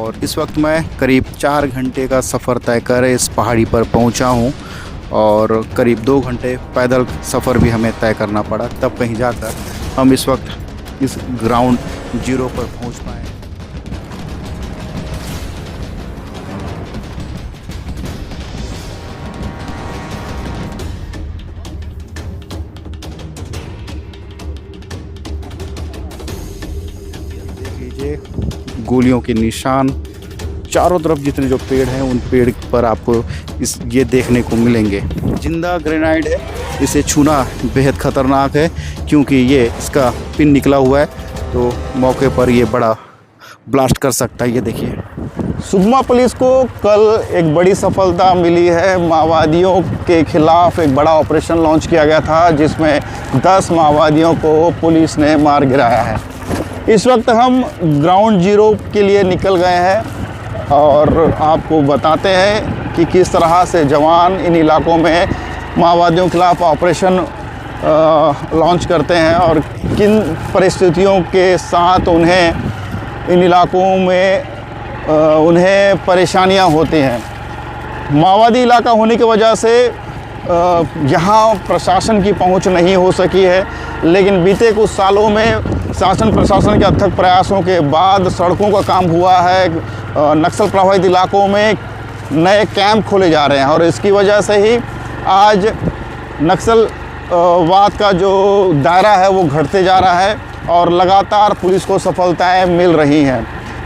और इस वक्त मैं करीब 4 घंटे का सफ़र तय कर इस पहाड़ी पर पहुंचा हूं और करीब 2 घंटे पैदल सफ़र भी हमें तय करना पड़ा, तब कहीं जाकर हम इस वक्त इस ग्राउंड जीरो पर पहुंच पाए। देख लीजिए गोलियों के निशान, चारों तरफ जितने जो पेड़ हैं उन पेड़ पर आपको ये देखने को मिलेंगे। जिंदा ग्रेनाइट है, इसे छूना बेहद ख़तरनाक है क्योंकि ये इसका पिन निकला हुआ है, तो मौके पर ये बड़ा ब्लास्ट कर सकता है। ये देखिए, सुकमा पुलिस को कल एक बड़ी सफलता मिली है। माओवादियों के खिलाफ एक बड़ा ऑपरेशन लॉन्च किया गया था जिसमें 10 माओवादियों को पुलिस ने मार गिराया है। इस वक्त हम ग्राउंड जीरो के लिए निकल गए हैं और आपको बताते हैं कि किस तरह से जवान इन इलाकों में माओवादियों के खिलाफ ऑपरेशन लॉन्च करते हैं और किन परिस्थितियों के साथ उन्हें इन इलाकों में उन्हें परेशानियां होती हैं। माओवादी इलाका होने की वजह से यहाँ प्रशासन की पहुँच नहीं हो सकी है, लेकिन बीते कुछ सालों में शासन प्रशासन के अथक प्रयासों के बाद सड़कों का काम हुआ है। नक्सल प्रभावित इलाकों में नए कैंप खोले जा रहे हैं और इसकी वजह से ही आज नक्सलवाद का जो दायरा है वो घटते जा रहा है और लगातार पुलिस को सफलताएं मिल रही हैं।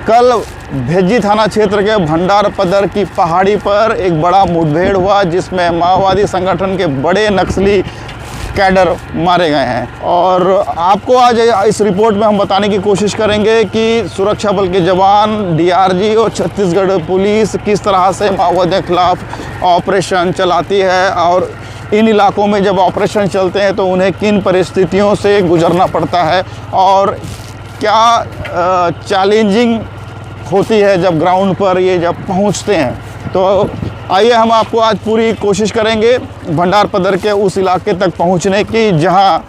कल भेज्जी थाना क्षेत्र के भंडारपदर की पहाड़ी पर एक बड़ा मुठभेड़ हुआ जिसमें माओवादी संगठन के बड़े नक्सली कैडर मारे गए हैं और आपको आज इस रिपोर्ट में हम बताने की कोशिश करेंगे कि सुरक्षा बल के जवान, डीआरजी और छत्तीसगढ़ पुलिस किस तरह से माओवादियों के खिलाफ ऑपरेशन चलाती है और इन इलाकों में जब ऑपरेशन चलते हैं तो उन्हें किन परिस्थितियों से गुजरना पड़ता है और क्या चैलेंजिंग होती है जब ग्राउंड पर ये जब पहुंचते हैं। तो आइए हम आपको आज पूरी कोशिश करेंगे भंडारपदर के उस इलाके तक पहुंचने की जहां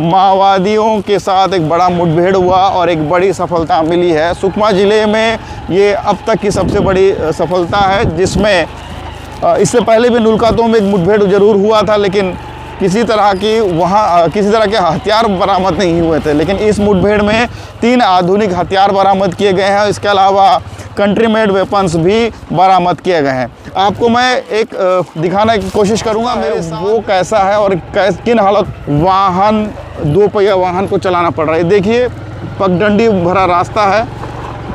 माओवादियों के साथ एक बड़ा मुठभेड़ हुआ और एक बड़ी सफलता मिली है। सुकमा ज़िले में ये अब तक की सबसे बड़ी सफलता है, जिसमें इससे पहले भी नुलकातों में एक मुठभेड़ ज़रूर हुआ था, लेकिन किसी तरह के हथियार बरामद नहीं हुए थे। लेकिन इस मुठभेड़ में 3 आधुनिक हथियार बरामद किए गए हैं। इसके अलावा कंट्री मेड वेपन्स भी बरामद किए गए हैं। आपको मैं एक दिखाने की कोशिश करूंगा मेरे वो कैसा है और किन हालत वाहन 2 पहिया वाहन को चलाना पड़ रहा है। देखिए, पगडंडी भरा रास्ता है।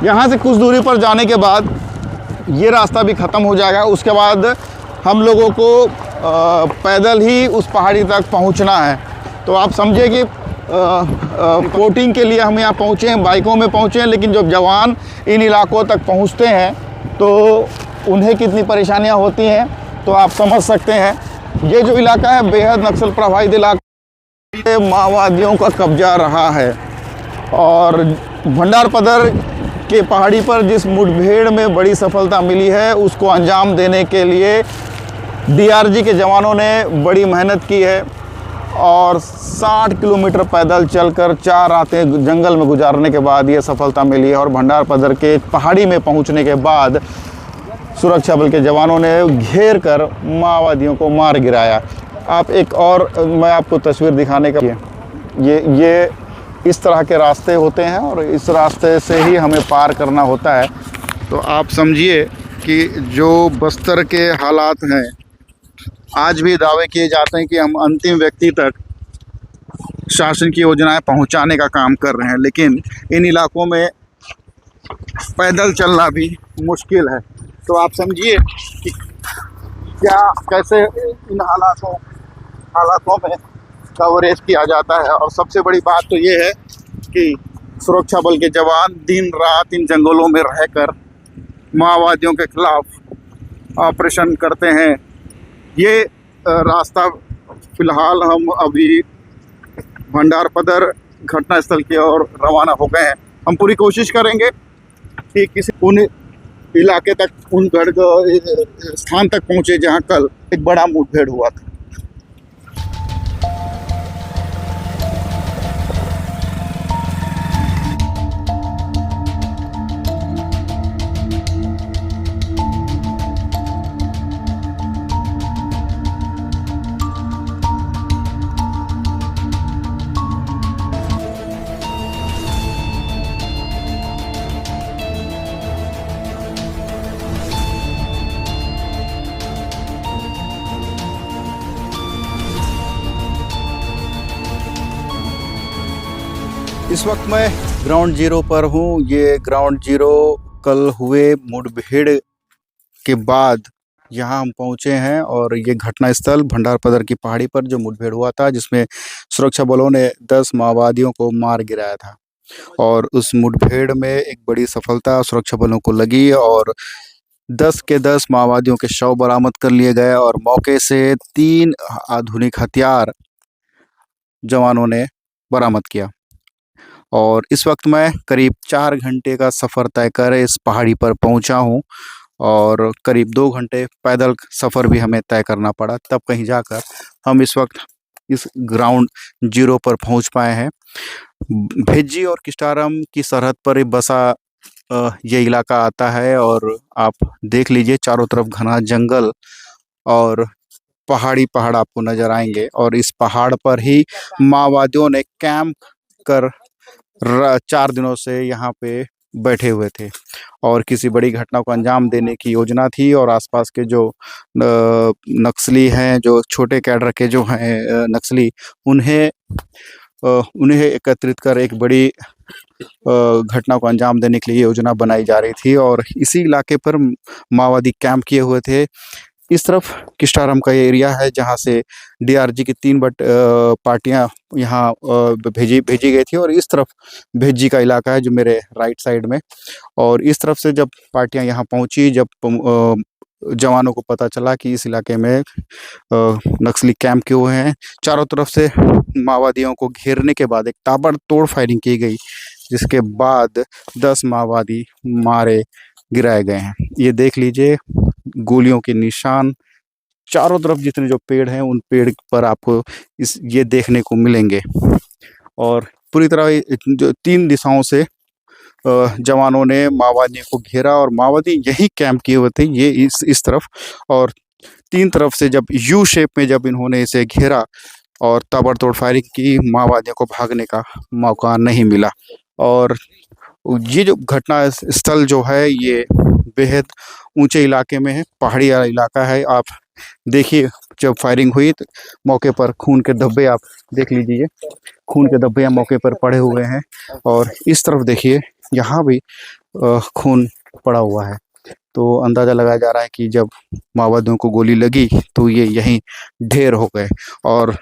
यहाँ से कुछ दूरी पर जाने के बाद ये रास्ता भी ख़त्म हो जाएगा। उसके बाद हम लोगों को पैदल ही उस पहाड़ी तक पहुंचना है। तो आप समझिए कि रिपोर्टिंग के लिए हम यहाँ पहुँचे हैं, बाइकों में पहुँचे हैं, लेकिन जब जवान इन इलाकों तक पहुँचते हैं तो उन्हें कितनी परेशानियाँ होती हैं तो आप समझ सकते हैं। ये जो इलाका है बेहद नक्सल प्रभावित इलाका, माओवादियों का कब्जा रहा है और भंडारपदर के पहाड़ी पर जिस मुठभेड़ में बड़ी सफलता मिली है उसको अंजाम देने के लिए डीआरजी के जवानों ने बड़ी मेहनत की है और 60 किलोमीटर पैदल चलकर 4 रातें जंगल में गुजारने के बाद ये सफलता मिली है और भंडारपदर के पहाड़ी में पहुंचने के बाद सुरक्षा बल के जवानों ने घेर कर माओवादियों को मार गिराया। आप एक और मैं आपको तस्वीर दिखाने का, ये इस तरह के रास्ते होते हैं और इस रास्ते से ही हमें पार करना होता है। तो आप समझिए कि जो बस्तर के हालात हैं, आज भी दावे किए जाते हैं कि हम अंतिम व्यक्ति तक शासन की योजनाएं पहुंचाने का काम कर रहे हैं, लेकिन इन इलाकों में पैदल चलना भी मुश्किल है। तो आप समझिए कि कैसे इन हालातों में कवरेज किया जाता है। और सबसे बड़ी बात तो ये है कि सुरक्षा बल के जवान दिन रात इन जंगलों में रहकर माओवादियों के खिलाफ ऑपरेशन करते हैं। ये रास्ता फ़िलहाल हम अभी भंडारपदर घटनास्थल की ओर रवाना हो गए हैं। हम पूरी कोशिश करेंगे कि किसी उन इलाके तक, उन स्थान तक पहुँचे जहाँ कल एक बड़ा मुठभेड़ हुआ था। इस वक्त मैं ग्राउंड जीरो पर हूँ। ये ग्राउंड जीरो कल हुए मुठभेड़ के बाद यहाँ हम पहुँचे हैं और ये घटना स्थल भंडारपदर की पहाड़ी पर जो मुठभेड़ हुआ था, जिसमें सुरक्षा बलों ने 10 माओवादियों को मार गिराया था और उस मुठभेड़ में एक बड़ी सफलता सुरक्षा बलों को लगी और 10 के 10 माओवादियों के शव बरामद कर लिए गए और मौके से 3 आधुनिक हथियार जवानों ने बरामद किया। और इस वक्त मैं करीब 4 घंटे का सफ़र तय कर इस पहाड़ी पर पहुंचा हूं और करीब 2 घंटे पैदल सफ़र भी हमें तय करना पड़ा, तब कहीं जाकर हम इस वक्त इस ग्राउंड जीरो पर पहुंच पाए हैं। भेज्जी और किस्टारम की सरहद पर ये बसा ये इलाका आता है और आप देख लीजिए चारों तरफ घना जंगल और पहाड़ आपको नज़र आएंगे और इस पहाड़ पर ही माओवादियों ने कैंप कर 4 दिनों से यहाँ पे बैठे हुए थे और किसी बड़ी घटना को अंजाम देने की योजना थी और आसपास के जो नक्सली हैं, जो छोटे कैडर के जो हैं नक्सली, उन्हें एकत्रित कर एक बड़ी घटना को अंजाम देने के लिए योजना बनाई जा रही थी और इसी इलाके पर माओवादी कैंप किए हुए थे। इस तरफ किस्टारम का ये एरिया है जहाँ से डीआरजी की 3 पार्टियां यहाँ भेजी गई थी और इस तरफ भेज्जी का इलाका है जो मेरे राइट साइड में। और इस तरफ से जब पार्टियां यहाँ पहुंची, जब जवानों को पता चला कि इस इलाके में नक्सली कैंप किए हुए हैं, चारों तरफ से माओवादियों को घेरने के बाद एक ताबड़तोड़ फायरिंग की गई, जिसके बाद 10 माओवादी मारे गिराए गए हैं। ये देख लीजिए गोलियों के निशान चारों तरफ, जितने जो पेड़ हैं उन पेड़ पर आपको ये देखने को मिलेंगे और पूरी तरह जो 3 दिशाओं से जवानों ने माओवादियों को घेरा और माओवादी यही कैंप किए हुए थे, ये इस तरफ, और 3 तरफ से जब यू शेप में जब इन्होंने इसे घेरा और ताबड़तोड़ फायरिंग की, माओवादियों को भागने का मौका नहीं मिला। और ये जो घटना स्थल जो है ये बेहद ऊंचे इलाके में है, पहाड़ी इलाका है। आप देखिए जब फायरिंग हुई तो मौके पर खून के धब्बे आप देख लीजिए, खून के धब्बे मौके पर पड़े हुए हैं और इस तरफ देखिए यहाँ भी खून पड़ा हुआ है। तो अंदाज़ा लगाया जा रहा है कि जब माओवादियों को गोली लगी तो ये यहीं ढेर हो गए और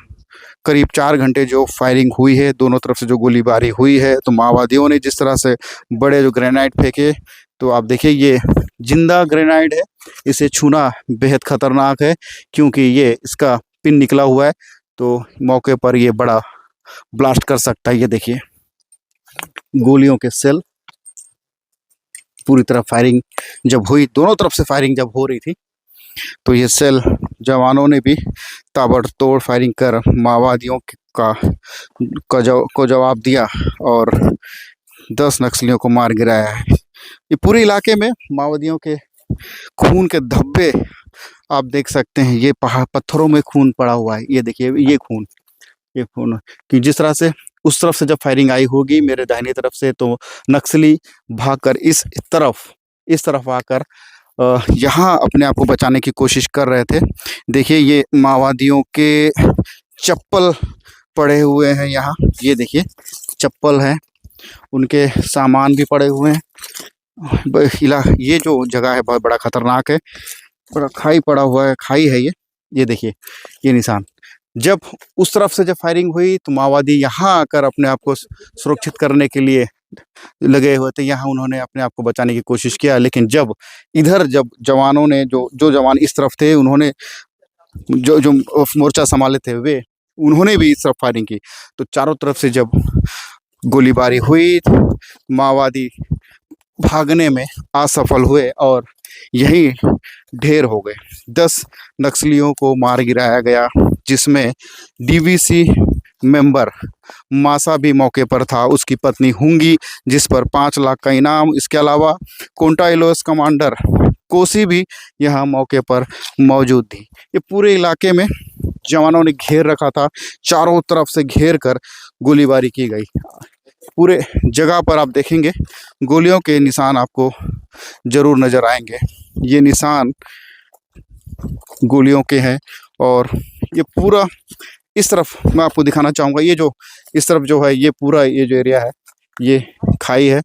करीब 4 घंटे जो फायरिंग हुई है, दोनों तरफ से जो गोलीबारी हुई है, तो माओवादियों ने जिस तरह से बड़े जो ग्रेनाइड फेंके, तो आप देखिए ये जिंदा ग्रेनाइड है, इसे छूना बेहद ख़तरनाक है क्योंकि ये इसका पिन निकला हुआ है, तो मौके पर ये बड़ा ब्लास्ट कर सकता है। ये देखिए गोलियों के सेल, पूरी तरह फायरिंग जब हुई, दोनों तरफ से फायरिंग जब हो रही थी, तो ये सेल जवानों ने भी ताबड़तोड़ फायरिंग कर माओवादियों को जवाब दिया और 10 नक्सलियों को मार गिराया है। ये पूरे इलाके में माओवादियों के खून के धब्बे आप देख सकते हैं, ये पत्थरों में खून पड़ा हुआ है। ये देखिए ये खून कि जिस तरह से उस तरफ से जब फायरिंग आई होगी मेरे दाहिनी तरफ से, तो नक्सली भागकर इस तरफ आकर यहाँ अपने आप को बचाने की कोशिश कर रहे थे। देखिए ये माओवादियों के चप्पल पड़े हुए हैं यहाँ, ये देखिए चप्पल हैं, उनके सामान भी पड़े हुए हैं। ये जो जगह है बहुत बड़ा खतरनाक है, बड़ा खाई पड़ा हुआ है, खाई है ये देखिए ये निशान। जब उस तरफ से जब फायरिंग हुई तो माओवादी यहाँ आकर अपने आप को सुरक्षित करने के लिए लगे हुए थे, यहाँ उन्होंने अपने आप को बचाने की कोशिश किया, लेकिन जब जवानों ने जो जवान इस तरफ थे, उन्होंने जो मोर्चा संभाले थे उन्होंने भी इस तरफ फायरिंग की, तो चारों तरफ से जब गोलीबारी हुई तो माओवादी भागने में असफल हुए और यही ढेर हो गए। 10 नक्सलियों को मार गिराया गया, जिसमें डीवीसी मेंबर मासा भी मौके पर था, उसकी पत्नी हुंगी जिस पर 5 लाख का इनाम, इसके अलावा कोंटा इलोस कमांडर कोसी भी यहाँ मौके पर मौजूद थी। ये पूरे इलाके में जवानों ने घेर रखा था, चारों तरफ से घेर कर गोलीबारी की गई। पूरे जगह पर आप देखेंगे गोलियों के निशान आपको ज़रूर नज़र आएंगे, ये निशान गोलियों के हैं। और ये पूरा इस तरफ मैं आपको दिखाना चाहूँगा, ये जो इस तरफ जो है ये पूरा ये जो एरिया है ये खाई है,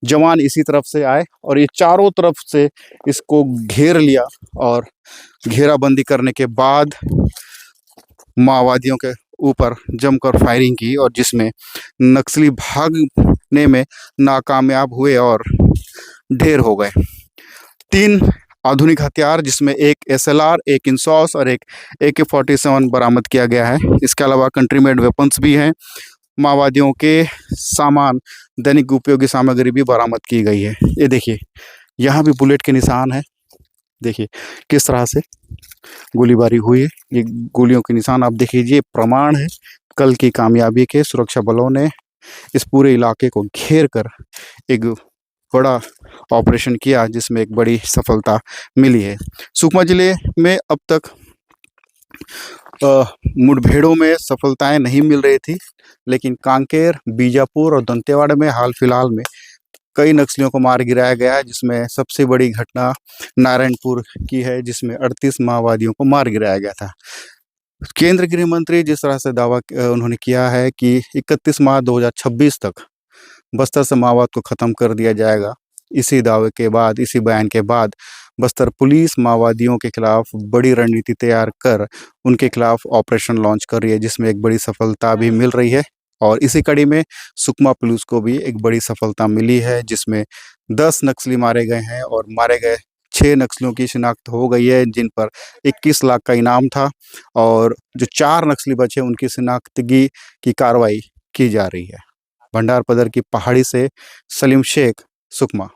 जवान इसी तरफ से आए और ये चारों तरफ से इसको घेर लिया और घेराबंदी करने के बाद माओवादियों के ऊपर जमकर फायरिंग की और जिसमें नक्सली भागने में नाकामयाब हुए और ढेर हो गए। 3 आधुनिक हथियार जिसमें एक SLR, एक इंसॉस और एक AK-47 बरामद किया गया है। इसके अलावा कंट्री मेड वेपन्स भी हैं। माओवादियों के सामान, दैनिक उपयोगी सामग्री भी बरामद की गई है। ये देखिए, यहाँ भी बुलेट के निशान हैं। देखिए किस तरह से गोलीबारी हुई है। ये गोलियों के निशान आप देख लीजिए, प्रमाण है कल की कामयाबी के। सुरक्षा बलों ने इस पूरे इलाके को घेर कर एक बड़ा ऑपरेशन किया जिसमें एक बड़ी सफलता मिली है। सुकमा जिले में अब तक मुठभेड़ों में सफलताएं नहीं मिल रही थी, लेकिन कांकेर, बीजापुर और दंतेवाड़ा में हाल फिलहाल में कई नक्सलियों को मार गिराया गया है, जिसमें सबसे बड़ी घटना नारायणपुर की है जिसमें 38 माओवादियों को मार गिराया गया था। केंद्र गृह मंत्री जिस तरह से दावा उन्होंने किया है कि 31 मार्च 2026 तक बस्तर से माओवाद को ख़त्म कर दिया जाएगा, इसी दावे के बाद, इसी बयान के बाद बस्तर पुलिस माओवादियों के खिलाफ बड़ी रणनीति तैयार कर उनके खिलाफ ऑपरेशन लॉन्च कर रही है, जिसमें एक बड़ी सफलता भी मिल रही है। और इसी कड़ी में सुकमा पुलिस को भी एक बड़ी सफलता मिली है, जिसमें 10 नक्सली मारे गए हैं और मारे गए 6 नक्सलियों की शिनाख्त हो गई है, जिन पर 21 लाख का इनाम था और जो 4 नक्सली बचे उनकी शिनाख्तगी की कार्रवाई की जा रही है। भंडारपदर की पहाड़ी से सलीम शेख, सुकमा।